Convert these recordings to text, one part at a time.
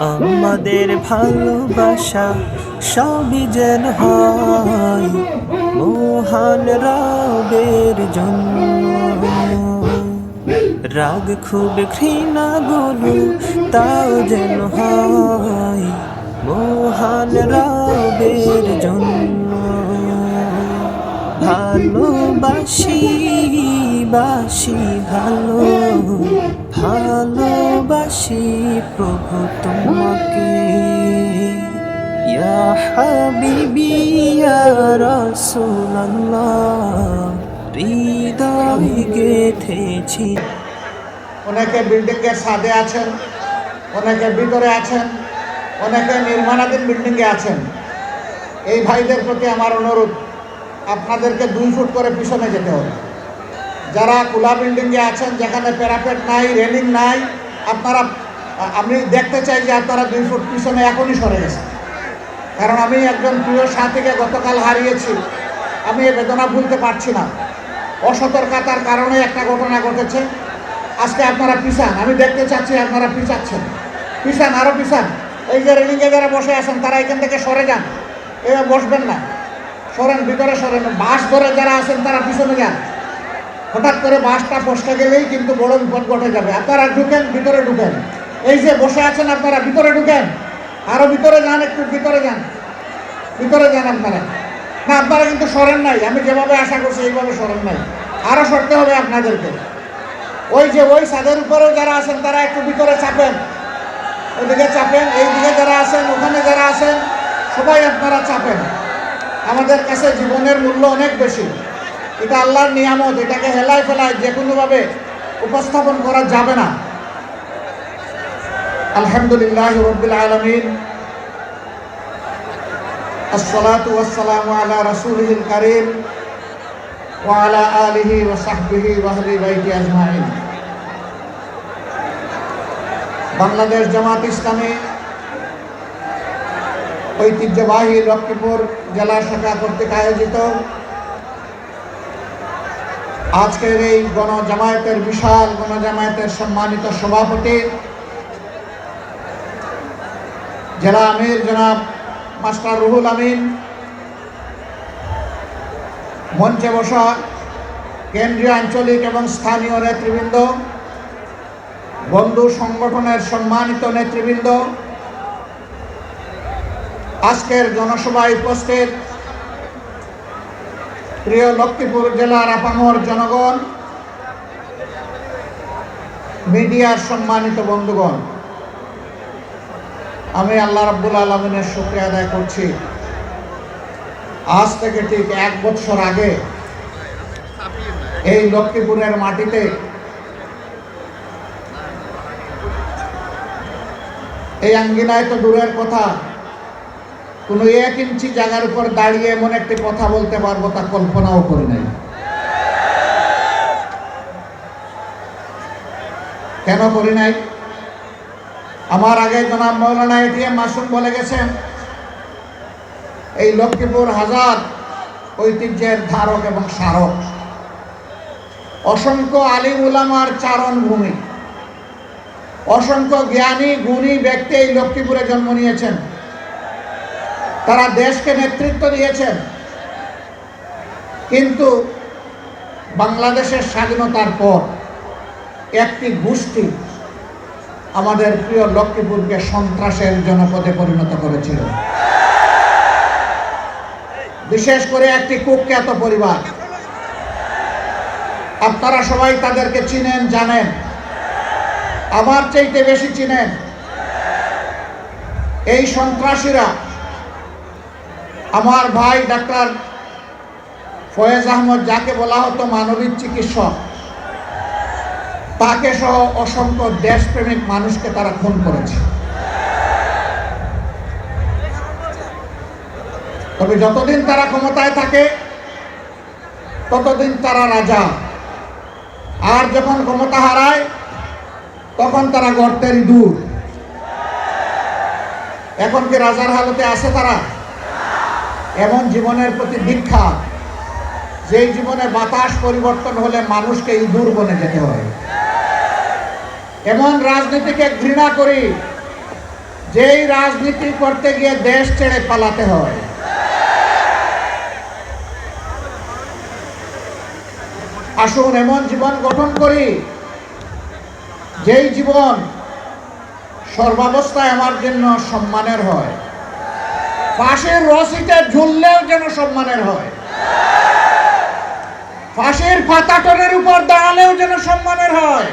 আমাদের ভালোবাসা সবই যেন হয় মহান রবের জন্য। রাগ খুব ঘৃণা গুলো তাও যেন হয় মহান রবের জন্য। ভালোবাসি বাসি ভালো, ভালোবাসি প্রভু তোমাকে। ইয়া হাবিবি ইয়া রাসূলুল্লাহ, হৃদয় গেথেছি। অনেকে বিল্ডিংয়ের ছাদে আছেন, অনেকে ভিতরে আছেন, অনেকে নির্মাণাধীন বিল্ডিংয়ে আছেন। এই ভাইদের প্রতি আমার অনুরোধ, আপনাদেরকে 2 ফুট করে পিছনে যেতে হবে। যারা খোলা বিল্ডিংয়ে আছেন, যেখানে প্যারাপেট নাই, রেলিং নাই, আপনারা, আমি দেখতে চাই যে আপনারা 2 ফুট পিছনে এখনই সরে গেছেন। কারণ আমি একজন প্রিয় সাথীকে গতকাল হারিয়েছি। আমি এই বেদনা ভুলতে পারছি না। অসতর্কতার কারণে একটা ঘটনা ঘটেছে। আজকে আপনারা পিছান, আমি দেখতে চাচ্ছি আপনারা পিছাচ্ছেন। পিছান, আরও পিছান। এই যে রেলিংয়ে যারা বসে আছেন তারা এখান থেকে সরে যান, এবার বসবেন না, সরেন, ভিতরে সরেন। বাস ধরে যারা আছেন তারা পিছনে যান। হঠাৎ করে বাসটা ফসকে গেলেই কিন্তু বড় বিপদ ঘটে যাবে। আপনারা ঢুকেন, ভিতরে ঢুকেন। এই যে বসে আছেন আপনারা ভিতরে ঢুকেন, আরও ভিতরে যান, একটু ভিতরে যান, ভিতরে যান আপনারা। না, আপনারা কিন্তু সরেন নাই, আমি যেভাবে আশা করছি এইভাবে সরেন নাই, আরও সরতে হবে আপনাদেরকে। ওই যে ওই ছাদের উপরেও যারা আছেন তারা একটু ভিতরে চাপেন, ওদিকে চাপেন। এইদিকে যারা আছেন, ওখানে যারা আছেন, সবাই আপনারা চাপেন। আমাদের কাছে জীবনের মূল্য অনেক বেশি। এটা আল্লাহর নিয়ামত, এটাকে হেলায় ফেলায় যে কোনোভাবে উপস্থাপন করা যাবে না। আলহামদুলিল্লাহ রাব্বিল আলামিন, আসসালাতু ওয়াসসালামু আলা রাসূলিল কারীম ওয়া আলা আলিহি ওয়া সাহবিহি ওয়া আহলি বাইতি আজমাইন। বাংলাদেশ জামাত ইসলামী ঐতিহ্যবাহী লক্ষ্মীপুর জেলা শাখা কর্তৃক আয়োজিত আজকের এই গণজামায়াতের বিশাল গণজামায়াতের সম্মানিত সভাপতি জেলা আমির জনাব মাস্টার রুহুল আমিন, মঞ্চে বসা কেন্দ্রীয়, আঞ্চলিক এবং স্থানীয় নেতৃবৃন্দ, বন্ধু সংগঠনের সম্মানিত নেতৃবৃন্দ, আজকের জনসভায় উপস্থিত প্রিয় লক্ষ্মীপুর জেলার আপামর জনগণ, মিডিয়ার সম্মানিত বন্ধুগণ, আমি আল্লাহ রাব্বুল আলামিনের শুকরিয়া আদায় করছি। আজ থেকে ঠিক 1 বছর আগে এই লক্ষ্মীপুরের মাটিতে এই আঙ্গিনায় তো দূরের কথা, কোনো 1 ইঞ্চি জায়গার উপর দাঁড়িয়ে এমন একটি কথা বলতে পারবো তা কল্পনাও করি নাই। কেন করি নাই? আমার আগে জনাব মৌলানা এটিএম মাসুম বলে গেছেন, এই লক্ষ্মীপুর হাজার ঐতিহ্যের ধারক এবং স্মারক, অসংখ্য আলিম উলামার চারণ ভূমি, অসংখ্য জ্ঞানী গুণী ব্যক্তি এই লক্ষ্মীপুরে জন্ম নিয়েছেন। তারা দেশকে নেতৃত্ব দিয়েছেন। কিন্তু বাংলাদেশের স্বাধীনতার পর একটি গোষ্ঠী আমাদের প্রিয় লক্ষ্মীপুরকে সন্ত্রাসের জনপদে পরিণত করেছিল। বিশেষ করে একটি কুখ্যাত পরিবার, আপনারা সবাই তাদেরকে চিনেন, জানেন, আমার চাইতে বেশি চিনেন। এই সন্ত্রাসীরা আমার ভাই ডাক্তার ফয়েজ আহমদ, যাকে বলা হতো মানবিক চিকিৎসক, তাকে সহ অসংখ্য দেশপ্রেমিক মানুষকে তারা খুন করেছে। তবে যতদিন তারা ক্ষমতায় থাকে ততদিন তারা রাজা, আর যখন ক্ষমতা হারায় তখন তারা গর্তের ইঁদুর। এখন কি রাজার হালতে আছে তারা? এমন জীবনের প্রতি দীক্ষা, যেই জীবনে বাতাস পরিবর্তন হলে মানুষকে ইঁদুর বনে যেতে হয়। এমন রাজনীতিকে ঘৃণা করি যেই রাজনীতি করতে গিয়ে দেশ ছেড়ে পালাতে হয়। আসুন এমন জীবন গঠন করি, যেই জীবন সর্বাবস্থায় আমার জন্য সম্মানের হয়, ফাঁসির রশিতে ঝুললেও যেন সম্মানের হয়, ফাঁসির পাতাটনের উপর দাঁড়ালেও যেন সম্মানের হয়,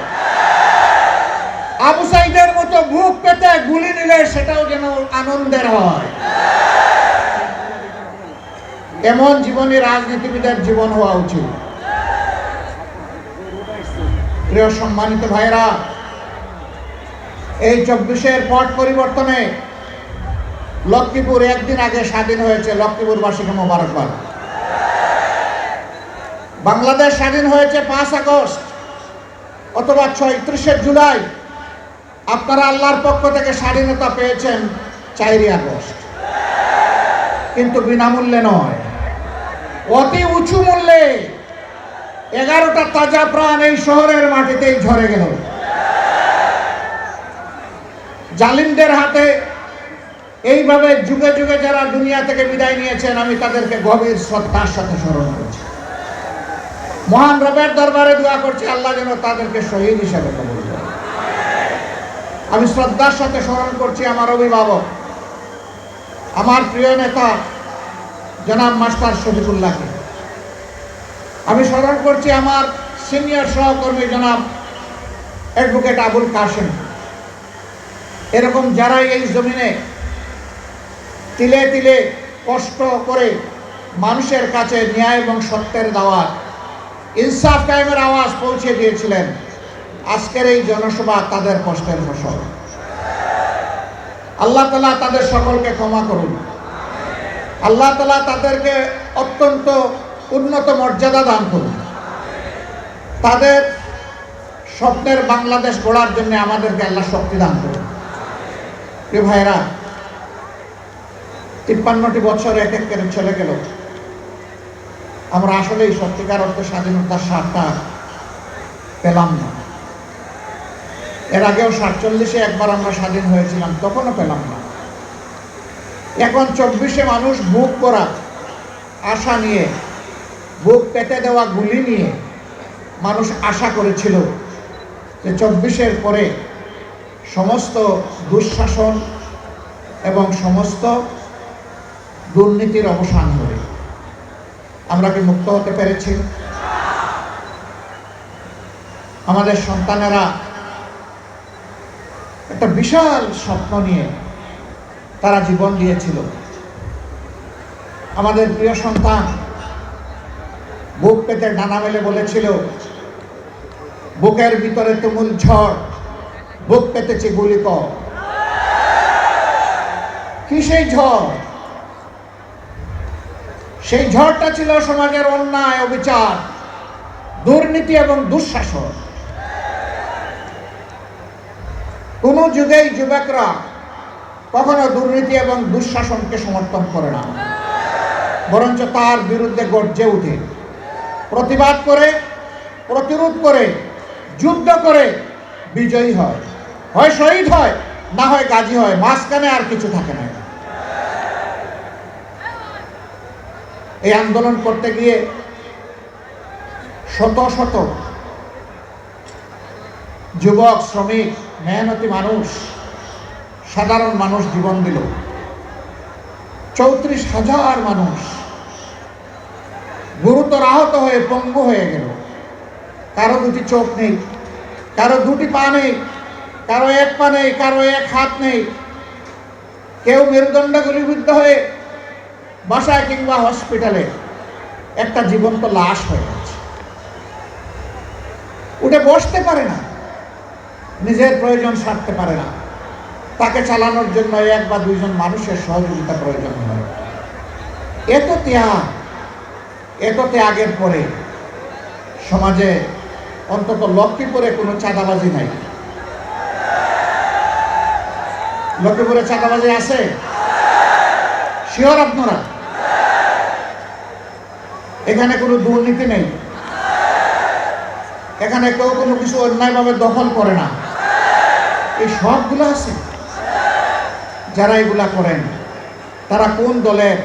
আবু সাইদের মতো বুক পেতে গুলি নিলে সেটাও যেন আনন্দের হয়। এমন জীবনী রাজনীতিবিদের জীবন হওয়া উচিত। প্রিয় সম্মানিত ভাইরা, এই 24-এর পট পরিবর্তনে লক্ষ্মীপুর একদিন আগে স্বাধীন হয়েছে। লক্ষ্মীপুরবাসীকে মোবারকবাদ। বাংলাদেশ স্বাধীন হয়েছে 5 আগস্ট অথবা 31শে জুলাই। আপনারা আল্লাহর পক্ষ থেকে স্বাধীনতা পেয়েছেন 4 আগস্ট, কিন্তু বিনামূল্যে নয়, অতি উঁচু মূল্যে। 11টা তাজা প্রাণ এই শহরের মাটিতেই ঝরে গেল। জালিমদের হাতে এইভাবে যুগে যুগে যারা দুনিয়া থেকে বিদায় নিয়েছেন, আমি তাদেরকে গভীর শ্রদ্ধার সাথে স্মরণ করছি। মহান রবের দরবারে দোয়া করছি, আল্লাহ যেন তাদেরকে শহীদ হিসেবে কবুল করেন। আমি শ্রদ্ধার সাথে স্মরণ করছি আমার অভিভাবক, আমার প্রিয় নেতা জনাব মাস্টার শফিকুল্লাহকে। আমি স্মরণ করছি আমার সিনিয়র সহকর্মী জনাব অ্যাডভোকেট আবুল কাশেম। এরকম যারাই এই জমিনে তিলে তিলে কষ্ট করে মানুষের কাছে ন্যায় এবং সত্যের দাওয়াত, ইনসাফ কায়েমের আওয়াজ পৌঁছে দিয়েছিলেন, আজকের এই জনসভা তাদের কষ্টের ফসল। আল্লাহ তাআলা তাদের সকলকে ক্ষমা করুন। আল্লাহ তাআলা তাদেরকে অত্যন্ত উন্নত মর্যাদা দান করুন। তাদের স্বপ্নের বাংলাদেশ গড়ার জন্য আমাদেরকে আল্লাহ শক্তি দান করুন। প্রিয় ভাইরা, 53টি বছর এক এক করে চলে গেল। আমরা আসলেই সত্যিকার অর্থে স্বাধীনতার স্বাদটা পেলাম না। এর আগেও 47-এ একবার আমরা স্বাধীন হয়েছিলাম, তখনও পেলাম না। এখন 24-এ মানুষ বুক করা আশা নিয়ে, বুক পেতে দেওয়া গুলি নিয়ে মানুষ আশা করেছিল যে 24-এর পরে সমস্ত দুঃশাসন এবং সমস্ত দুর্নীতির অবসান হবে। আমরা কি মুক্ত হতে পেরেছি? আমাদের সন্তানেরা একটা বিশাল স্বপ্ন নিয়ে তারা জীবন দিয়েছিল। আমাদের প্রিয় সন্তান বুক পেতে ডানা মেলে বলেছিল, বুকের ভিতরে তুমুল ঝড়, বুক পেতেছে গুলি কর। কি সেই ঝড়? সেই ঝড়টা ছিল সমাজের অন্যায়, অবিচার, দুর্নীতি এবং দুঃশাসন। কোন যুগেই যুবকরা কখনো দুর্নীতি এবং দুঃশাসনকে সমর্থন করে না, বরঞ্চ তার বিরুদ্ধে গর্জে উঠে, প্রতিবাদ করে, প্রতিরোধ করে, যুদ্ধ করে বিজয়ী হয়। হয় শহীদ হয়, না হয় গাজী হয়, মাঝখানে আর কিছু থাকে না। এই আন্দোলন করতে গিয়ে শত শত যুবক, শ্রমিক, মেহনতি মানুষ, সাধারণ মানুষ জীবন দিল। 34,000 মানুষ গুরুতর আহত হয়ে পঙ্গু হয়ে গেল। কারো 2টি চোখ নেই, কারো 2টি পা নেই, কারো 1 পা নেই, কারো 1 হাত নেই। কেউ মেরুদণ্ড গুলিবিদ্ধ হয়ে বাসায় কিংবা হসপিটালে একটা জীবন্ত লাশ হয়ে গেছে। উঠে বসতে পারে না, নিজের প্রয়োজন সারতে পারে না, তাকে চালানোর জন্য 1 বা 2 জন মানুষের সহযোগিতা প্রয়োজন হয়। এত ত্যাগের পরে সমাজে অন্তত লক্ষ্মীপুরে কোনো চাঁদাবাজি নাই। লক্ষ্মীপুরে চাঁদাবাজি আছে? শিওর আপনারা? এখানে কোনো দুর্নীতি নেই, এখানে কেউ কোনো কিছু অন্যায়ভাবে দখল করে না, এই সবগুলো আছে। যারা এগুলা করেন তারা কোন দলের,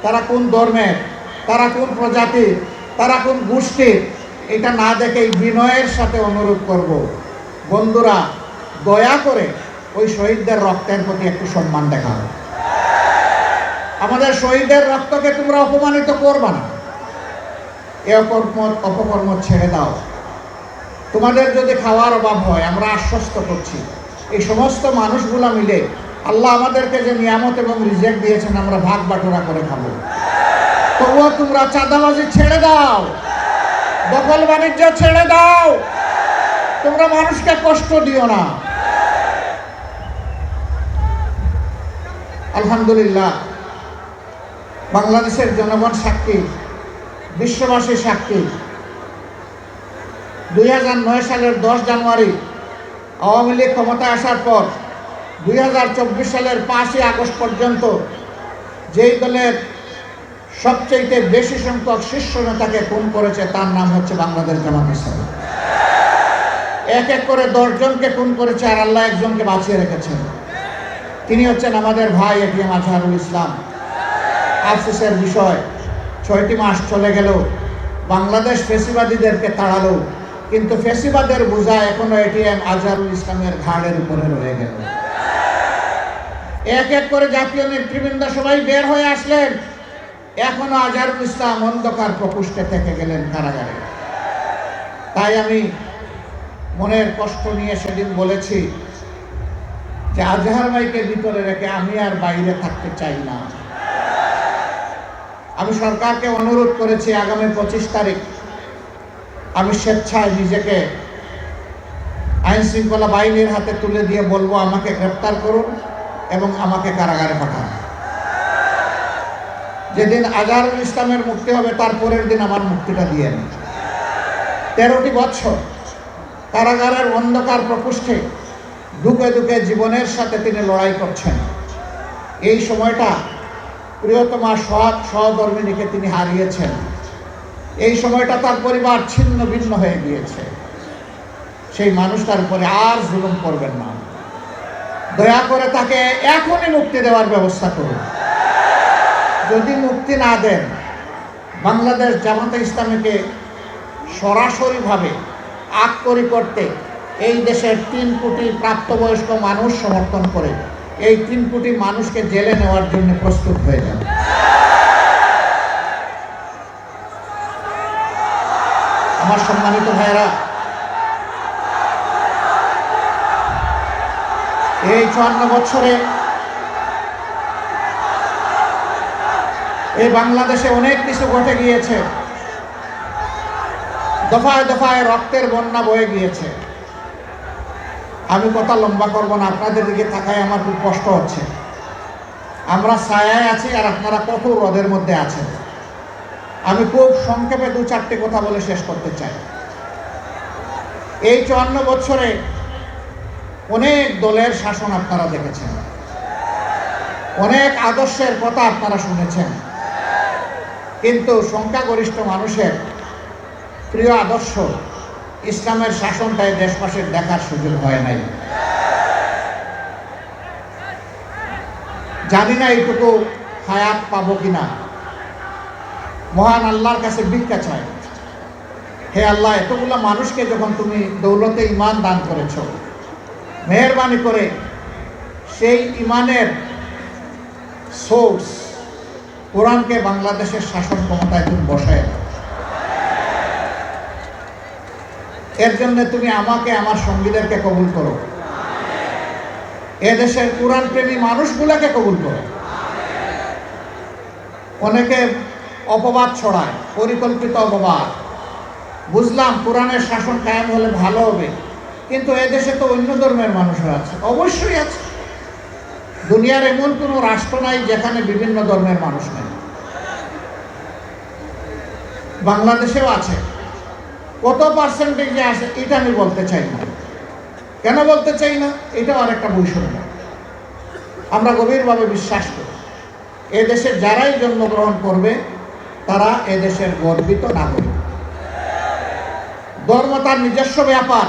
তারা কোন ধর্মের, তারা কোন প্রজাতির, তারা কোন গোষ্ঠীর, এটা না দেখে বিনয়ের সাথে অনুরোধ করব, বন্ধুরা দয়া করে ওই শহীদদের রক্তের প্রতি একটু সম্মান দেখাও। আমাদের শহীদের রক্তকে তোমরা অপমানিত করবা না। এ অপকর্ম ছেড়ে দাও। তোমাদের যদি খাওয়ার অভাব হয়, আমরা আশ্বস্ত করছি এই সমস্ত মানুষগুলা মিলে আল্লাহ আমাদেরকে যে নিয়ামত এবং রিজেক দিয়েছেন আমরা ভাগ বাটোরা করে খাবো। তবুও তোমরা চাঁদাবাজি ছেড়ে দাও, দখল বাণিজ্য ছেড়ে দাও, তোমরা মানুষকে কষ্ট দিও না। আলহামদুলিল্লাহ, বাংলাদেশের জনগণ সাক্ষী, বিশ্ববাসী সাক্ষী। 2009 সালের 10 জানুয়ারি আওয়ামী লীগ ক্ষমতায় আসার পর 2024 সালের 5ই আগস্ট পর্যন্ত যেই দলের সবচেয়ে বেশি সংখ্যক শীর্ষ নেতাকে খুন করেছে তার নাম হচ্ছে বাংলাদেশ জামাত ইসলামী। এক এক করে 10 জনকে খুন করেছে আর আল্লাহ একজনকে বাঁচিয়ে রেখেছেন। তিনি হচ্ছেন আমাদের ভাই এটিএম আজহারুল ইসলাম। আফসোসের বিষয়, 6টি মাস চলে গেল, বাংলাদেশ ফ্যাসিবাদীদেরকে তাড়ালো, কিন্তু ফ্যাসিবাদের বোঝা এখনো এটিএম আজহারুল ইসলামের ঘাড়ের উপরে রয়ে গেল। এক এক করে জাতীয় নেতৃবৃন্দ সবাই বের হয়ে আসলেন, এখনো আজহারুল ইসলাম অন্ধকার প্রকোষ্ঠে থেকে গেলেন কারাগারে। তাই আমি মনের কষ্ট নিয়ে সেদিন বলেছি যে আজহার ভাইকে ভিতরে রেখে আমি আর বাইরে থাকতে চাই না। আমি সরকারকে অনুরোধ করেছি আগামী 25 তারিখ আমি স্বেচ্ছায় নিজেকে আইন শৃঙ্খলা বাহিনীর হাতে তুলে দিয়ে বলবো আমাকে গ্রেপ্তার করুন এবং আমাকে কারাগারে পাঠান। যেদিন আজহারুল ইসলামের মুক্তি হবে তার পরের দিন আমার মুক্তিটা দিয়ে নেই। 13টি বছর কারাগারের অন্ধকার প্রকোষ্ঠে দুঃখে দুঃখে জীবনের সাথে তিনি লড়াই করছেন। এই সময়টা প্রিয়তমা সহধর্মিণীকে তিনি হারিয়েছেন। এই সময়টা তার পরিবার ছিন্ন ভিন্ন হয়ে গিয়েছে। সেই মানুষটার উপরে আর জুলুম করবেন না, দয়া করে তাকে এখনই মুক্তি দেওয়ার ব্যবস্থা করুন। যদি মুক্তি না দেন, বাংলাদেশ জামাতে ইসলামীকে সরাসরিভাবে আক্রমণ করতে এই দেশের 3 কোটি প্রাপ্তবয়স্ক মানুষ সমর্থন করে এই 3 কোটি মানুষকে জেলে নেওয়ার জন্য প্রস্তুত হয়ে যান। আমার সম্মানিত ভাইয়েরা, এই 54 বছরে এই বাংলাদেশে অনেক কিছু ঘটে গিয়েছে। দফায় দফায় রক্তের বন্যা বয়ে গিয়েছে। আমি কথা লম্বা করব না, আপনাদের দিকে তাকায় আমার খুব কষ্ট হচ্ছে। আমরা ছায়ায় আছি আর আপনারা কঠোর রোদের মধ্যে আছেন। আমি খুব সংক্ষেপে 2-4টি কথা বলে শেষ করতে চাই। এই 54 বছরে অনেক দলের শাসন আপনারা দেখেছেন, অনেক আদর্শের কথা আপনারা শুনেছেন, কিন্তু সংখ্যাগরিষ্ঠ মানুষের প্রিয় আদর্শ ইসলামের শাসনটাই দেশবাসীর দেখার সুযোগ হয় নাই। জানি না এইটুকু হায়াত পাবো কিনা। মহান আল্লাহর কাছে ভিক্ষা চাই, হে আল্লাহ, এতগুলো মানুষকে যখন তুমি দৌলতে ইমান দান করেছ, মেহেরবানি করে সেই ইমানের সোর্স কোরআনকে বাংলাদেশের শাসন ক্ষমতায় তুমি বসায় দাও। এর জন্য তুমি আমাকে, আমার সঙ্গীদেরকে কবুল করো। এদেশের কোরআন প্রেমী মানুষগুলোকে কবুল করো। অনেকে অপবাদ ছড়ায়, পরিকল্পিত অপবাদ। বুঝলাম কোরআনের শাসন কায়েম হলে ভালো হবে, কিন্তু এদেশে তো অন্য ধর্মের মানুষরা আছে। অবশ্যই আছে। দুনিয়ার এমন কোনো রাষ্ট্র নাই যেখানে বিভিন্ন ধর্মের মানুষ নেই। বাংলাদেশেও আছে। কত পার্সেন্টেজে আছে এটা আমি বলতে চাই না। কেন বলতে চাই না? এটাও আরেকটা বৈষম্য। আমরা গভীরভাবে বিশ্বাস করি এদেশে যারাই জন্মগ্রহণ করবে তারা এদেশের গর্বিত নাগরিক। ধর্ম তার নিজস্ব ব্যাপার।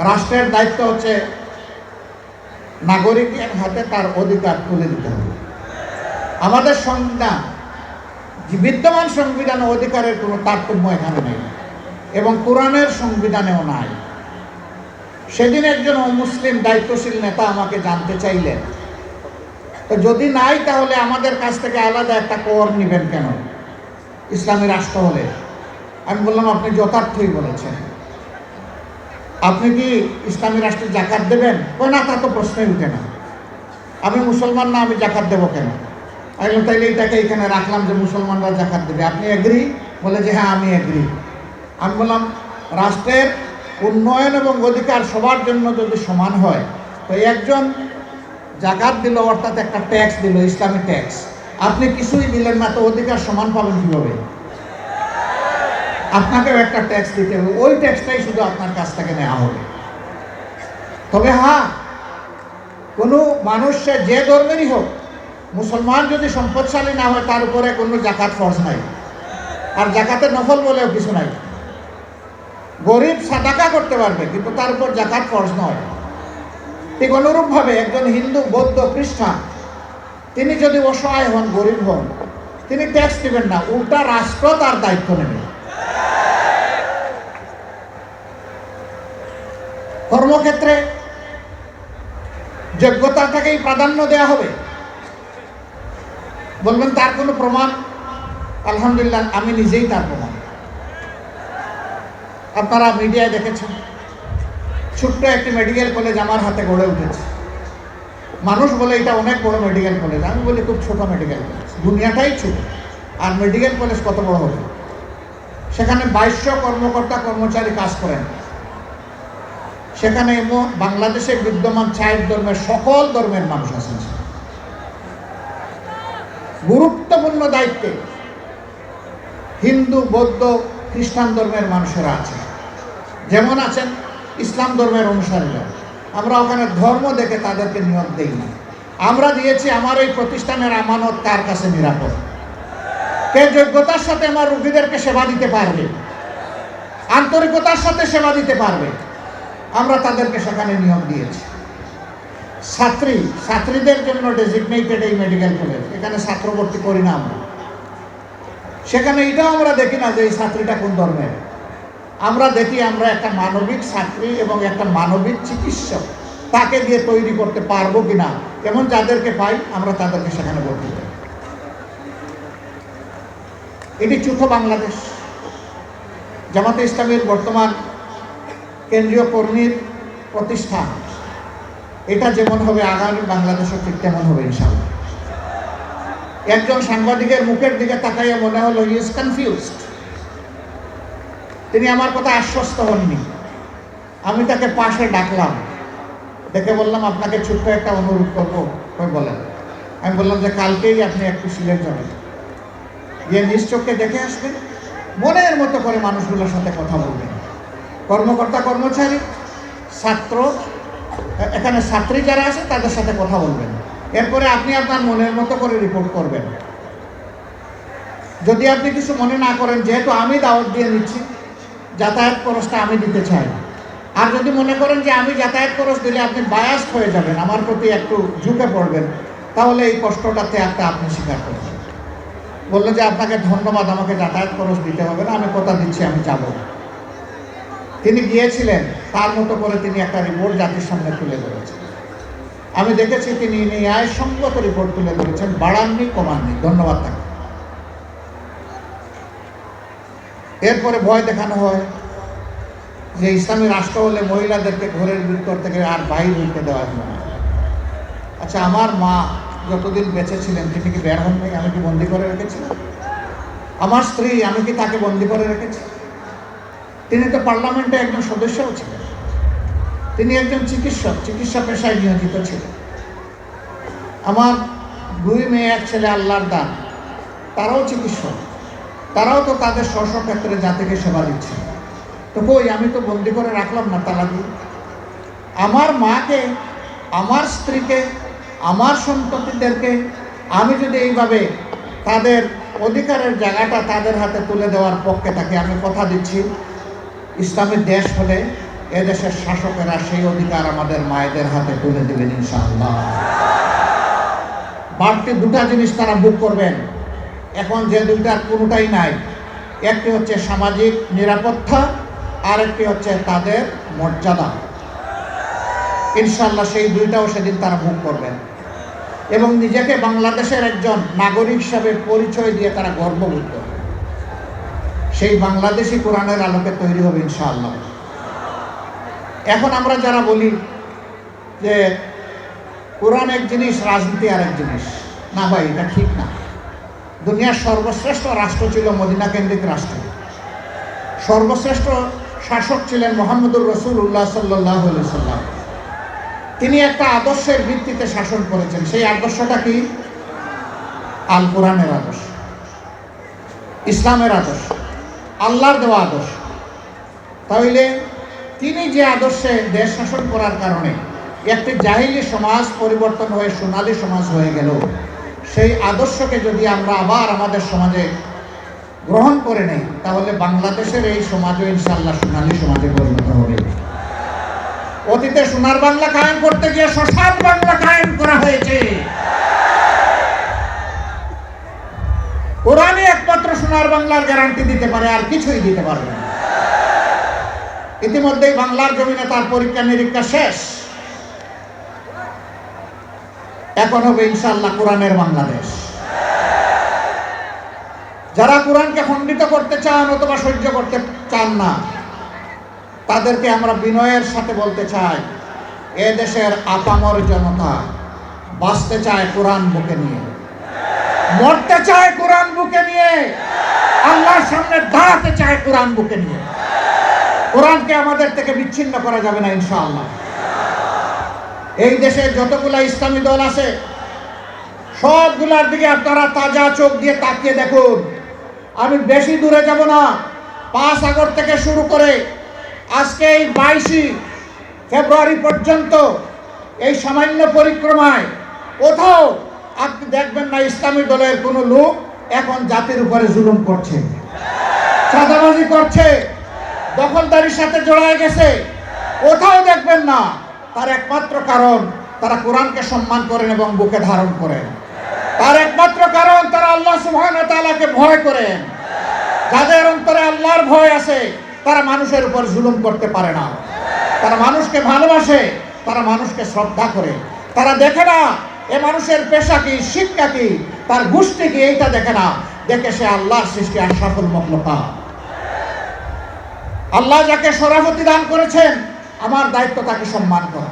রাষ্ট্রের দায়িত্ব হচ্ছে নাগরিকের হাতে তার অধিকার তুলে দিতে হবে। আমাদের সংবিধান, বিদ্যমান সংবিধান অধিকারের কোনো তারতম্য এখানে নেই এবং কোরআনের সংবিধানেও নাই। সেদিন একজন অমুসলিম দায়িত্বশীল নেতা আমাকে জানতে চাইলেন, তো যদি নাই তাহলে আমাদের কাছ থেকে আলাদা একটা কর নেবেন কেন ইসলামী রাষ্ট্র হলে? আমি বললাম, আপনি যথার্থই বলেছেন। আপনি কি ইসলামী রাষ্ট্রে জাকাত দেবেন? না, তা তো প্রশ্নই উঠে না। আমি মুসলমান না, আমি জাকাত দেবো কেন? আমি বললাম, তাইলে এটাকে এখানে রাখলাম যে মুসলমানরা জাকাত দেবে, আপনি এগ্রি? বলে যে হ্যাঁ, আমি এগ্রি। আমি বললাম, রাষ্ট্রের উন্নয়ন এবং অধিকার সবার জন্য যদি সমান হয়, তো একজন জাকাত দিল, অর্থাৎ একটা ট্যাক্স দিল, ইসলামী ট্যাক্স, আপনি কিছুই দিলেন না, তো অধিকার সমান পাবেন কীভাবে? আপনাকেও একটা ট্যাক্স দিতে হবে, ওই ট্যাক্সটাই শুধু আপনার কাছ থেকে নেওয়া হবে। তবে হ্যাঁ, কোনো মানুষ সে যে ধর্মেরই হোক, মুসলমান যদি সম্পদশালী না হয় তার উপরে কোনো জাকাত ফরজ নাই, আর জাকাতের নফল বলেও কিছু নাই। গরিব সাদাকা করতে পারবে, কিন্তু তার উপর জাকাত ফরজ নয়। ঠিক অনুরূপভাবে একজন হিন্দু, বৌদ্ধ, খ্রিস্টান, তিনি যদি অসহায় হন, গরিব হন, তিনি ট্যাক্স দেবেন না, উল্টা রাষ্ট্র তার দায়িত্ব নেবে। কর্মক্ষেত্রে যোগ্যতাটাকেই প্রাধান্য দেওয়া হবে। বলবেন তার কোনো প্রমাণ? আলহামদুলিল্লাহ, আমি নিজেই তার প্রমাণ। আপনারা মিডিয়ায় দেখেছেন, ছোট্ট একটি মেডিকেল কলেজ আমার হাতে গড়ে উঠেছে। মানুষ বলে এটা অনেক বড় মেডিকেল কলেজ, আমি বলি খুব ছোট মেডিকেল কলেজ। দুনিয়াটাই ছোট, আর মেডিকেল কলেজ কত বড় হবে? সেখানে 2200 কর্মকর্তা কর্মচারী কাজ করেন। সেখানে বাংলাদেশে বিদ্যমান 4 ধর্মের, সকল ধর্মের মানুষ আছেন। গুরুত্বপূর্ণ দায়িত্বে হিন্দু, বৌদ্ধ, খ্রিস্টান ধর্মের মানুষেরা আছেন, যেমন আছেন ইসলাম ধর্মের অনুসারীরা। আমরা ওখানে ধর্ম দেখে তাদেরকে নিয়োগ দেই না। আমরা দিয়েছি আমার এই প্রতিষ্ঠানের আমানত কার কাছে নিরাপদ, কে যোগ্যতার সাথে আমার রোগীদেরকে সেবা দিতে পারবে, আন্তরিকতার সাথে সেবা দিতে পারবে, আমরা তাদেরকে সেখানে নিয়োগ দিয়েছি। ছাত্রীদের জন্য ডেজিগনেটেড এই মেডিকেল কলেজ, এখানে ছাত্র ভর্তি করি না আমরা। সেখানে এটাও আমরা দেখি না যে এই ছাত্রীটা কোন ধর্মের। আমরা দেখি আমরা একটা মানবিক ছাত্রী এবং একটা মানবিক চিকিৎসক তাকে দিয়ে তৈরি করতে পারবো কিনা, এমন যাদেরকে পাই আমরা তাদেরকে সেখানে ভর্তি করি। এটি চতুর্থ বাংলাদেশ। জামাতে ইসলামীর বর্তমান কেন্দ্রীয় কর্মীর প্রতিষ্ঠান, এটা যেমন হবে আগামী বাংলাদেশও ঠিক তেমন হবে ইনশাআল্লাহ। একজন সাংবাদিকের মুখের দিকে তাকাইয়া মনে হলো হি ইজ কনফিউজড। তিনি আমার কথা আশ্বস্ত হননি। আমি তাকে পাশে ডাকলাম, ডেকে বললাম, আপনাকে ছোট্ট একটা অনুরোধ করবো। বলেন। আমি বললাম যে কালকেই আপনি একটু সিলেট যাবেন, গিয়ে নিজ চোখে দেখে আসবেন, মনের মতো করে মানুষগুলোর সাথে কথা বলবেন, কর্মকর্তা কর্মচারী, ছাত্র, এখানে ছাত্রী যারা আছে তাদের সাথে কথা বলবেন। এরপরে আপনি আপনার মনের মতো করে রিপোর্ট করবেন। যদি আপনি কিছু মনে না করেন, যেহেতু আমি দাওয়াত দিয়ে নিচ্ছি, যাতায়াত খরচটা আমি দিতে চাই। আর যদি মনে করেন যে আমি যাতায়াত খরচ দিলে আপনি বায়াস্ট হয়ে যাবেন, আমার প্রতি একটু ঝুঁকে পড়বেন, তাহলে এই কষ্টটাতে একটা আপনি স্বীকার করবেন। বললো যে আপনাকে ধন্যবাদ, আমাকে যাতায়াত খরচ দিতে হবে না, আমি কথা দিচ্ছি আমি যাব। তিনি গিয়েছিলেন, তার মতো করে তিনি একটা রিপোর্ট জাতির সামনে তুলে ধরেছেন। আমি দেখেছি তিনি ন্যায়সঙ্গত রিপোর্ট তুলে ধরেছেন, বাড়াননি কমাননি, ধন্যবাদ তাকে। এরপরে ভয় দেখানো হয় যে ইসলামী রাষ্ট্র হলে মহিলাদেরকে ঘরের ভিতর থেকে আর বাইরে হইতে দেওয়া হবে না। আচ্ছা, আমার মা যতদিন বেঁচে ছিলেন তিনি কি বের হন নাই? আমি কি বন্দি করে রেখেছিলাম? আমার স্ত্রী, আমি কি তাকে বন্দি করে রেখেছি? তিনি তো পার্লামেন্টে একজন সদস্যও ছিলেন, তিনি একজন চিকিৎসক, চিকিৎসা পেশায় নিয়োজিত ছিলেন। আমার 2 মেয়ে, 1 ছেলে আল্লাহর দান, তারাও চিকিৎসক, তারাও তো তাদের স্ব ক্ষেত্রে জাতিকে সেবা দিচ্ছে। তো কই, আমি তো বন্দি করে রাখলাম না তালা দিয়ে। আমার মাকে, আমার স্ত্রীকে, আমার সন্ততিদেরকে আমি যদি এইভাবে তাদের অধিকারের জায়গাটা তাদের হাতে তুলে দেওয়ার পক্ষে থাকি, আমি কথা দিচ্ছি ইসলামের দেশ হলে এদেশের শাসকেরা সেই অধিকার আমাদের মায়েদের হাতে তুলে দেবেন ইনশাআল্লাহ। বাড়তি দুটা জিনিস তারা বুক করবেন, এখন যে দুইটার কোনোটাই নাই। একটি হচ্ছে সামাজিক নিরাপত্তা, আর একটি হচ্ছে তাদের মর্যাদা। ইনশাআল্লাহ সেই দুইটাও সেদিন তারা বুক করবেন এবং নিজেকে বাংলাদেশের একজন নাগরিক হিসাবে পরিচয় দিয়ে তারা গর্ববোধ করবে। সেই বাংলাদেশি কোরআনের আলোকে তৈরি হবে ইনশাআল্লাহ। এখন আমরা যারা বলি যে কোরআন এক জিনিস, রাজনীতি আর এক জিনিস, না ভাই, এটা ঠিক না। দুনিয়ার সর্বশ্রেষ্ঠ রাষ্ট্র ছিল মদিনা কেন্দ্রিক রাষ্ট্র। সর্বশ্রেষ্ঠ শাসক ছিলেন মুহাম্মদুর রাসূলুল্লাহ সাল্লাল্লাহু আলাইহি সাল্লাম। তিনি একটা আদর্শের ভিত্তিতে শাসন করেছেন। সেই আদর্শটা কি? আল কোরআনের আদর্শ, ইসলামের আদর্শ, আল্লাহর দেওয়া আদর্শ। তাহলে তিনি যে আদর্শে দেশ শাসন করার কারণে একটি জাহিলি সমাজ পরিবর্তন হয়ে সোনালী সমাজ হয়ে গেল, সেই আদর্শকে যদি আমরা আবার আমাদের সমাজে গ্রহণ করে নেই, তাহলে বাংলাদেশের এই সমাজও ইনশাআল্লাহ সোনালী সমাজে পরিণত হবে। অতীতে সোনার বাংলা কায়েম করতে গিয়ে শ্মশান বাংলা কায়েম করা হয়েছে। কোরআনই একমাত্র সোনার বাংলার গ্যারান্টি দিতে পারে, আর কিছুই দিতে পারবে না। ইতিমধ্যেই বাংলার জমিনে তার পরীক্ষা নিরীক্ষা শেষ। এখন হবে ইনশাআল্লাহ কোরআনের বাংলাদেশ। যারা কোরআনকে খণ্ডিত করতে চান অথবা সহ্য করতে চান না, তাদেরকে আমরা বিনয়ের সাথে বলতে চাই, এ দেশের আপামর জনতা বাঁচতে চায় কোরআন বুকে নিয়ে, মরতে চায় কোরআন বুকে নিয়ে, আল্লাহর সামনে দাঁড়াতে চায় কোরআন বুকে নিয়ে। কোরআনকে আমাদের থেকে বিচ্ছিন্ন করা যাবে না ইনশাআল্লাহ। এই দেশে যতগুলা ইসলামী দল আছে, সবগুলার দিকে আপনারা তাজা চোখ দিয়ে তাকিয়ে দেখুন। আমি বেশি দূরে যাব না। 5 আগস্ট থেকে শুরু করে আজকে এই 22 ফেব্রুয়ারি পর্যন্ত এই সামান্য পরিক্রমায় কোথাও আপনি দেখবেন না ইসলামী দলের কোনো লোক এখন জাতির উপরে জুলুম করছে, চাঁদাবাজি করছে, দখলদারির সাথে জড়ায় গেছে। কোথাও দেখবেন না। তার একমাত্র কারণ তারা কোরআনকে সম্মান করেন এবং বুকে ধারণ করেন। তার একমাত্র কারণ তারা আল্লাহ সুবহানাহু ওয়া তাআলাকে ভয় করেন। যাদের অন্তরে আল্লাহর ভয় আছে, তারা মানুষের উপর জুলুম করতে পারে না। তারা মানুষকে ভালোবাসে, তারা মানুষকে শ্রদ্ধা করে। তারা দেখে না এ মানুষের পেশা কি, শিক্ষা কি, তার গোষ্ঠী কি, এইটা দেখে না। দেখে সে আল্লাহর সৃষ্টি আশরাফুল মাখলুকাত। আল্লাহ যাকে শরাফতি দান করেছেন, আমার দায়িত্ব তাকে সম্মান করা।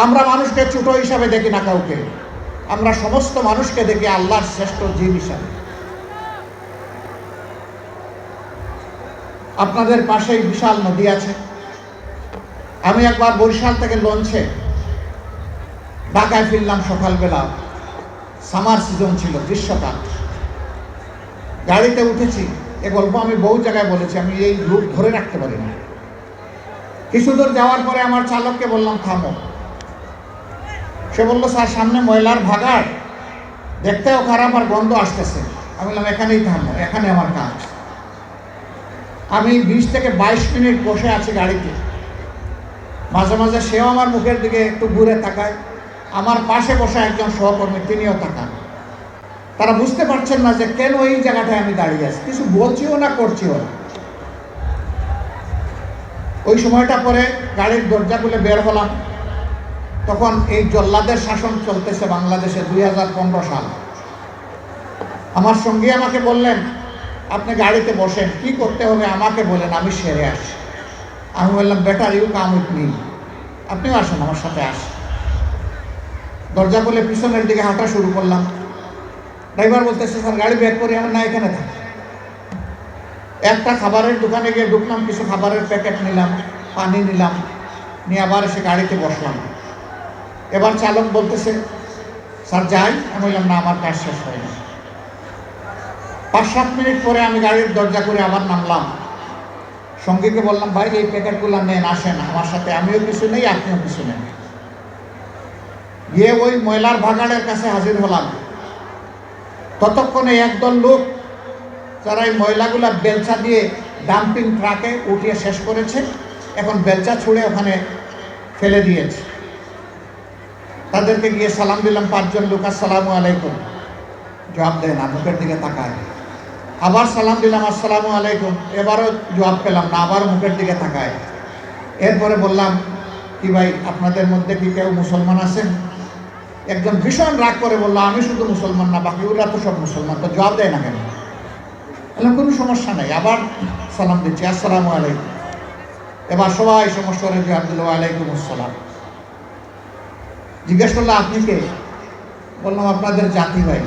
আমরা মানুষকে ছোট হিসাবে দেখি না কাউকে, আমরা সমস্ত মানুষকে দেখি আল্লাহর শ্রেষ্ঠ জীব হিসাবে। আপনাদের পাশেই বিশাল নদী আছে। আমি একবার বরিশাল থেকে লঞ্চে ঢাকায় ফিরলাম সকালবেলা, সামার সিজন ছিল, গ্রীষ্মকাল। গাড়িতে উঠেছি, এ গল্প আমি বহু জায়গায় বলেছি, আমি এই রূপ ধরে রাখতে পারি না। কিছু দূর যাওয়ার পরে আমার চালককে বললাম থামো। সে বলল, স্যার সামনে ময়লার ভাগাড়, দেখতেও খারাপ আর গন্ধ আসতেছে। আমি বললাম এখানেই থামো, এখানে আমার কাজ। আমি 20 থেকে 22 মিনিট বসে আছি গাড়িতে। মাঝে মাঝে সেও আমার মুখের দিকে একটু ঘুরে তাকায়, আমার পাশে বসে একজন সহকর্মী তিনিও তাকান। তারা বুঝতে পারছেন না যে কেন এই জায়গাটায় আমি দাঁড়িয়ে আছি, কিছু বলছিও না, করছিও না। ওই সময়টা পরে গাড়ির দরজা খুলে বের হলাম। তখন এই জল্লাদের শাসন চলতেছে বাংলাদেশে, 2015 সাল। আমার সঙ্গী আমাকে বললেন, আপনি গাড়িতে বসেন, কি করতে হবে আমাকে বলেন, আমি সেরে আসি। আমি বললাম, better you come with me, আপনিও আসেন আমার সাথে। আসেন। দরজা খুলে পিছনের দিকে হাঁটা শুরু করলাম। ড্রাইভার বলতেছে, স্যার গাড়ি ব্যাক করি। আমার না, এখানে থাক। একটা খাবারের দোকানে গিয়ে ঢুকলাম, কিছু খাবারের প্যাকেট নিলাম, পানি নিলাম, নিয়ে আবার এসে গাড়িতে বসলাম। এবার চালক বলতেছে, স্যার যাই। আমি বললাম, না, আমার কাজ শেষ হয়নি। 5-7 মিনিট পরে আমি গাড়ির দরজা করে আবার নামলাম। সঙ্গীকে বললাম, ভাই এই প্যাকেটগুলো নেন, আসেন আমার সাথে, আমিও কিছু নেই, আপনিও কিছু নেন। গিয়ে ওই ময়লার ভাগাড়ের কাছে হাজির হলাম। ততক্ষণে একদল লোক যারা এই ময়লাগুলা বেলচা দিয়ে ডাম্পিং ট্রাকে উঠিয়ে শেষ করেছে, এখন বেলচা ছুঁড়ে ওখানে ফেলে দিয়েছে। তাদেরকে গিয়ে সালাম দিলাম, 5 জন লোক, আসসালামু আলাইকুম, জবাব দেয় না, মুখের দিকে তাকায়। আবার সালাম দিলাম, আসসালামু আলাইকুম, এবারও জবাব পেলাম না, আবার মুখের দিকে তাকায়। এরপরে বললাম, কি ভাই আপনাদের মধ্যে কি কেউ মুসলমান আছেন? একজন ভীষণ রাগ করে বললো, আমি শুধু মুসলমান না, বাকি ওরা তো সব মুসলমান, তো জবাব দেয় না কেন? বললাম কোনো সমস্যা নাই, আবার সালাম দিচ্ছি, আসসালামু আলাইকুম। এবার সবাই সমস্যা করে জবাব দিল, ওয়ালাইকুম আসসালাম। জিজ্ঞেস করলো, আপনি কে? বললাম, আপনাদের জাতি ভাই।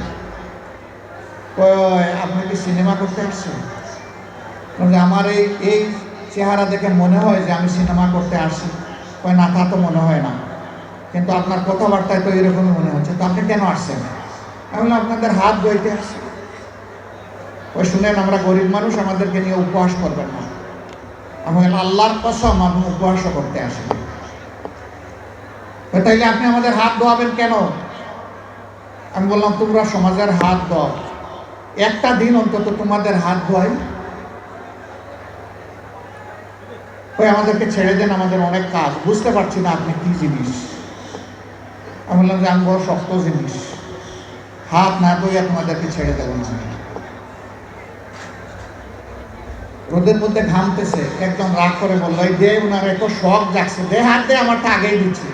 আপনি কি সিনেমা করতে আসছেন? আমার এই চেহারা দেখে মনে হয় যে আমি সিনেমা করতে আসছি। না, তা তো মনে হয় না, কিন্তু আপনার কথাবার্তায় তো এরকমই মনে হচ্ছে, তো আপনি কেন আসছেন? আমি বললাম, আপনাদের হাত ধুইতে আসছি। শুনেন, আমরা গরিব মানুষ, আমাদেরকে নিয়ে উপহাস করবেন না। আমি বললাম, আল্লাহর কসম আমি উপহাসও করতে আসি। তাইলে আপনি আমাদের হাত ধোয়াবেন কেন? আমি বললাম, তোমরা সমাজের হাত ধোও, একটা দিন অন্তত তোমাদের হাত ধোয়াই। আমাদেরকে ছেড়ে দেন, আমাদের অনেক কাজ, বুঝতে পারছি না আপনি কি জিনিস। আমি বললাম যে আমি বড় শক্ত জিনিস, হাত না ধুইয়া তোমাদেরকে ছেড়ে দেবো না। রোদের মধ্যে ঘামতেছে, একদম রাগ করে বললো, এই দে, ওনার এত শখ জাগছে, দে হাত দে, আমারটা আগেই দিচ্ছি।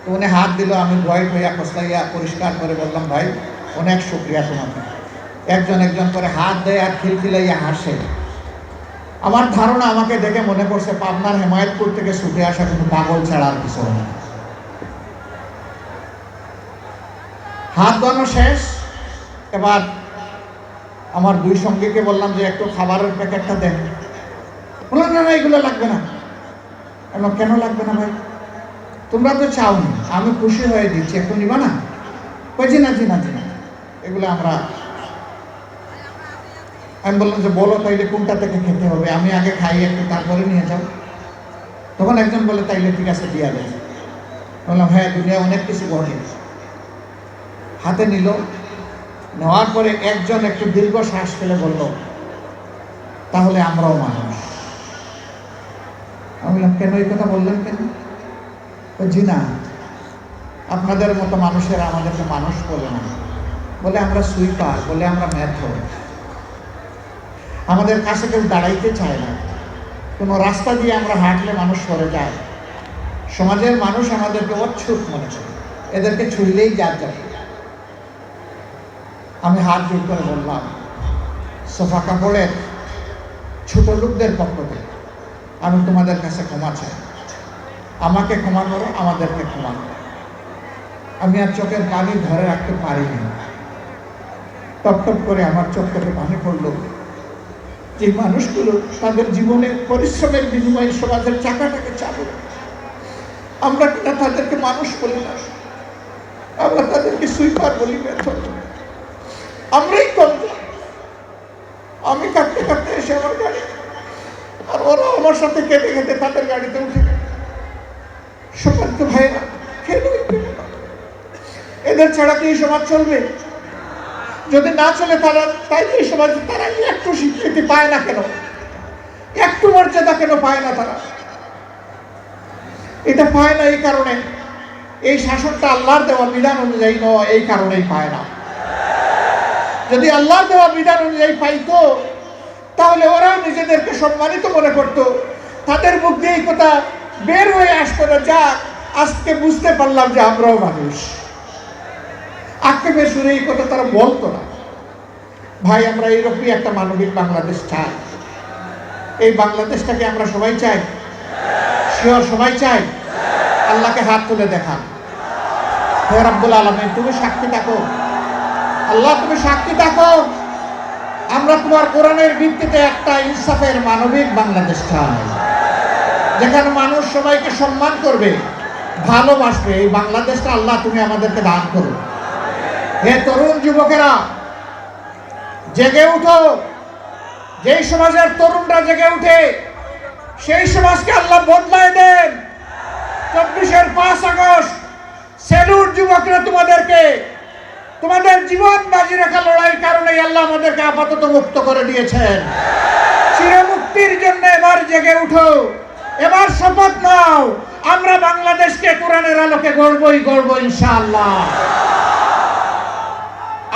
তো উনি হাত দিল, আমি ভয় হইয়া কষলাইয়া পরিষ্কার করে বললাম, ভাই অনেক শুক্রিয়া তোমাকে। একজন একজন করে হাত দেয় আর খিলখিলাইয়া হাসে। আমার ধারণা আমাকে দেখে মনে করছে পাবনার হেমায়তপুর থেকে ছুটে আসা কিন্তু পাগল ছাড়া আর কিছু না। হাত ধোয়ানো শেষ। এবার আমার 2 সঙ্গীকে বললাম যে একটু খাবারের প্যাকেটটা দেন। বললাম, না না, এগুলো লাগবে না। কেন লাগবে না ভাই? তোমরা তো চাওনি, আমি খুশি হয়ে দিচ্ছি, একটু নিবা না? জি না, জি না, জি না, এগুলো আমি বললাম যে বলো তাইলে কোনটা থেকে খেতে হবে, আমি আগে খাই একটু, তারপরে নিয়ে যাও। তখন একজন বলে, তাইলে ঠিক আছে, দিয়া দেয়। বললাম, হ্যাঁ, দুনিয়া অনেক কিছু ঘটে। হাতে নিল, নেওয়ার পরে একজন একটু দীর্ঘ শ্বাস ফেলে বলল, তাহলে আমরাও মানুষ। আমি বললাম, কেন এই কথা বললেন কেন? জি না, আপনাদের মতো মানুষেরা আমাদেরকে মানুষ বলে না, বলে আমরা সুইপার, বলে আমরা মেথর। আমাদের কাছে কেউ দাঁড়াইতে চায় না, কোনো রাস্তা দিয়ে আমরা হাঁটলে মানুষ সরে যায়। সমাজের মানুষ আমাদেরকে অচ্ছুত মনে করে, এদেরকে ছুঁইলেই যার যাবে। আমি হাত জোর করে বললাম, সোফা কাপড়ের ছোট লোকদের পক্ষ থেকে আমি তোমাদের কাছে ক্ষমা চাই, আমাকে ক্ষমা করো, আমাদেরকে ক্ষমা করো। আমি আর চোখের পানি ধরে রাখতে পারিনি, টপ টপ করে আমার চোখ থেকে পানি পড়লো। যে মানুষগুলো তাদের জীবনের পরিশ্রমের বিনিময়ে সমাজের চাকাটাকে চালু, আমরা কিনা তাদেরকে মানুষ বলি না, আমরা তাদেরকে সুইপার বলি, মেথর। আমরাই কম। আমি কাঁদতে কাঁদতে এসে আমার গাড়ি, আর ওরা আমার সাথে কেঁদে কেঁদে তাদের গাড়িতে উঠে গেল। সম্মানিত ভাইরা, এদের ছাড়া কি এই সমাজ চলবে? যদি না চলে তারা, তাই এই সমাজে তারা একটু স্বীকৃতি পায় না কেন, একটু মর্যাদা কেন পায় না? তারা এটা পায় না এই কারণে, এই শাসনটা আল্লাহর দেওয়া বিধান অনুযায়ী নয়, এই কারণেই পায় না। যদি আল্লাহর দেওয়া বিধান অনুযায়ী পাইতো, তাহলে ওরাও নিজেদেরকে সম্মানিত মনে করত, তাদের মুখ দিয়ে এই কথা বের হয়ে আসতো না, যাক আজকে বুঝতে পারলাম যে আমরাও মানুষ। আক্ষেপের সুরে এই কথা তারা বলতো না। ভাই, আমরা এইরকমই একটা মানবিক বাংলাদেশ চাই। এই বাংলাদেশটাকে আমরা সবাই চাই, শিওর সবাই চাই। আল্লাহকে হাত তুলে দেখান। হে রাব্বুল আলামিন, তুমি সাক্ষী থাকো, আল্লাহ তুমি সাক্ষী থাকো, আমরা তোমার কোরআনের ভিত্তিতে একটা ইনসাফের মানবিক বাংলাদেশ চাই, যেখানে মানুষ সবাইকে সম্মান করবে, ভালোবাসবে। এই বাংলাদেশটা আল্লাহ তুমি আমাদেরকে দান করো। হে তরুণ যুবকেরা, জেগে উঠো। যেই সমাজের তরুণরা জেগে উঠে, সেই সমাজকে আল্লাহ বদলায় দেন। 24-এর 5 আগস্ট সেলুট যুবকরা, তোমাদেরকে তোমাদের জীবন বাজি রাখা লড়াইয়ের কারণে আল্লাহ আমাদেরকে আপাতত মুক্ত করে দিয়েছেন। চিরমুক্তির জন্য এবার জেগে উঠো। এবার শপথ নাও, আমরা বাংলাদেশকে কোরআনের আলোকে গড়বই গড়ব ইনশাআল্লাহ।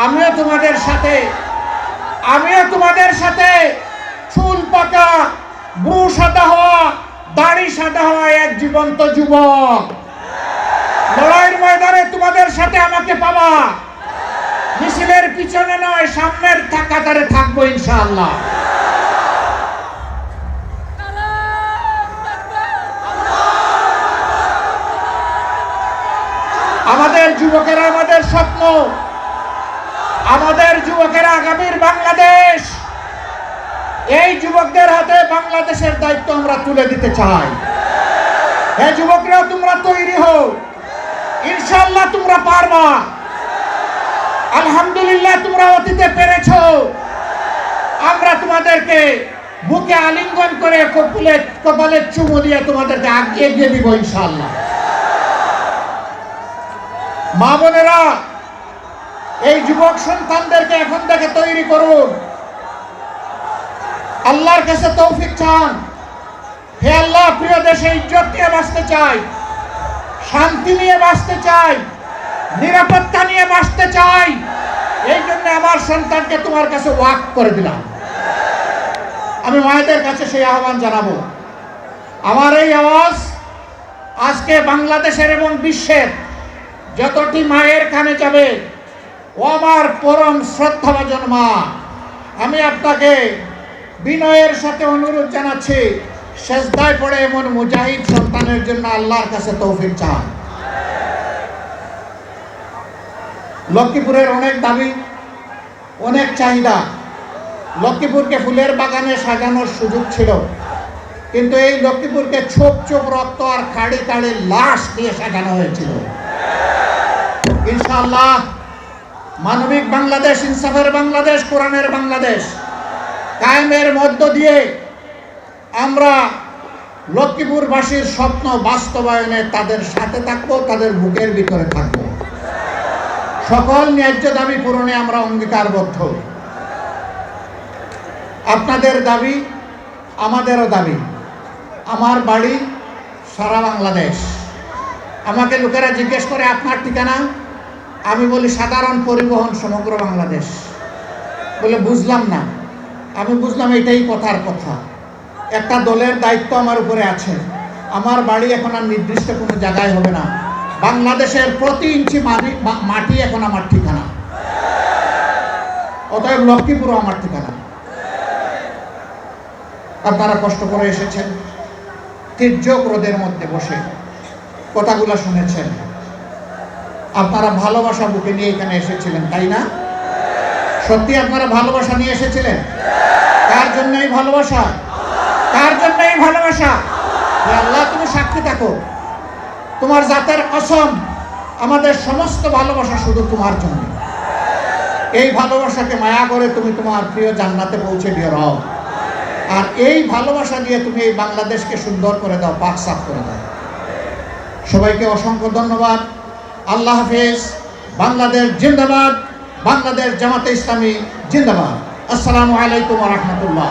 আমিও তোমাদের সাথে চুল পাকা, ব্রু সাদা হওয়া, দাড়ি সাদা হওয়া এক জীবন্ত যুবক। লড়াইয়ের ময়দানে তোমাদের সাথে আমাকে পাবা, মিছিলের পিছনে নয় সামনের কাতারে থাকবো ইনশাআল্লাহ। আমাদের যুবকেরা আমাদের স্বপ্ন, আমাদের যুবকেরা আগামীর বাংলাদেশ। এই যুবকদের হাতে বাংলাদেশের দায়িত্ব আমরা তুলে দিতে চাই। এই যুবকরা তোমরা তৈরি হও, ইনশাআল্লাহ তোমরা পারবা। আলহামদুলিল্লাহ তোমরা অতীতে পেরেছো, আমরা তোমাদেরকে বুকে আলিঙ্গন করে কপালে চুমু দিয়ে তোমাদেরকে এগিয়ে দিব ইনশাআল্লাহ। মা বোনেরা, এই যুবক সন্তানদেরকে এখন থেকে তৈরি করুন। আল্লাহর কাছে তৌফিক চান। হে আল্লাহ, প্রিয় দেশে ইজ্জত নিয়ে বাঁচতে চাই, শান্তি নিয়ে বাঁচতে চাই, নিরাপত্তা নিয়ে বাঁচতে চাই। এই জন্য আমার সন্তানকে তোমার কাছে ওয়াকফ করে দিলাম। আমি মায়েদের কাছে সেই আহ্বান জানাবো। আমার এই আওয়াজ আজকে বাংলাদেশের এবং বিশ্বের যতটি মায়ের কানে যাবে, ও আমার পরম শ্রদ্ধাভাজন মা, আমি আপনাকে বিনয়ের সাথে অনুরোধ জানাচ্ছি, সেজদায় পড়ে এমন মুজাহিদ সন্তানের জন্য আল্লাহর কাছে তৌফিক চান। লক্ষ্মীপুরের অনেক দাবি, অনেক চাহিদা। লক্ষ্মীপুরকে ফুলের বাগানে সাজানোর সুযোগ ছিল, কিন্তু এই লক্ষ্মীপুরকে ছোপ ছোপ রক্ত আর খাড়ি খাড়ি লাশ দিয়ে সাজানো হয়েছিল। ইনশাআল্লাহ মানবিক বাংলাদেশ, ইনসাফের বাংলাদেশ, কোরআনের বাংলাদেশ কায়েমের মধ্য দিয়ে আমরা লক্ষ্মীপুরবাসীর স্বপ্ন বাস্তবায়নে তাদের সাথে থাকবো, তাদের বুকের ভিতরে থাকবো। সকল ন্যায্য দাবি পূরণে আমরা অঙ্গীকারবদ্ধ। আপনাদের দাবি আমাদেরও দাবি। আমার বাড়ি সারা বাংলাদেশ। আমাকে লোকেরা জিজ্ঞেস করে আপনার ঠিকানা, আমি বলি সাধারণ পরিবহন সমগ্র বাংলাদেশ। বলে বুঝলাম না। আমি বুঝলাম এটাই কথার কথা। একটা দলের দায়িত্ব আমার উপরে আছে। আমার বাড়ি এখন আর নির্দিষ্ট কোনো জায়গায় হবে না, বাংলাদেশের প্রতি ইঞ্চি মাটি এখন আমার ঠিকানা। অতএব লক্ষ্মীপুরও আমার ঠিকানা। আপনারা কষ্ট করে এসেছেন, তীর্যক রোদের মধ্যে বসে কথাগুলো শুনেছেন। আপনারা ভালোবাসা বুকে নিয়ে এখানে এসেছিলেন, তাই না? সত্যি আপনারা ভালোবাসা নিয়ে এসেছিলেন? কার জন্য এই ভালোবাসা? কার জন্য এই ভালোবাসা? আল্লাহ তুমি সাক্ষী থাকো, তোমার জাতের কসম, আমাদের সমস্ত ভালোবাসা শুধু তোমার জন্য। এই ভালোবাসাকে মায়া করে তুমি তোমার প্রিয় জান্নাতে পৌঁছে দিয়ে রও। আর এই ভালোবাসা দিয়ে তুমি এই বাংলাদেশকে সুন্দর করে দাও, পাক সাফ করে দাও। সবাইকে অসংখ্য ধন্যবাদ। আল্লাহ হাফেজ। বাংলাদেশ জিন্দাবাদ। বাংলাদেশ জামাতে ইসলামী জিন্দাবাদ। আসসালামু আলাইকুম ওয়া রাহমাতুল্লাহ।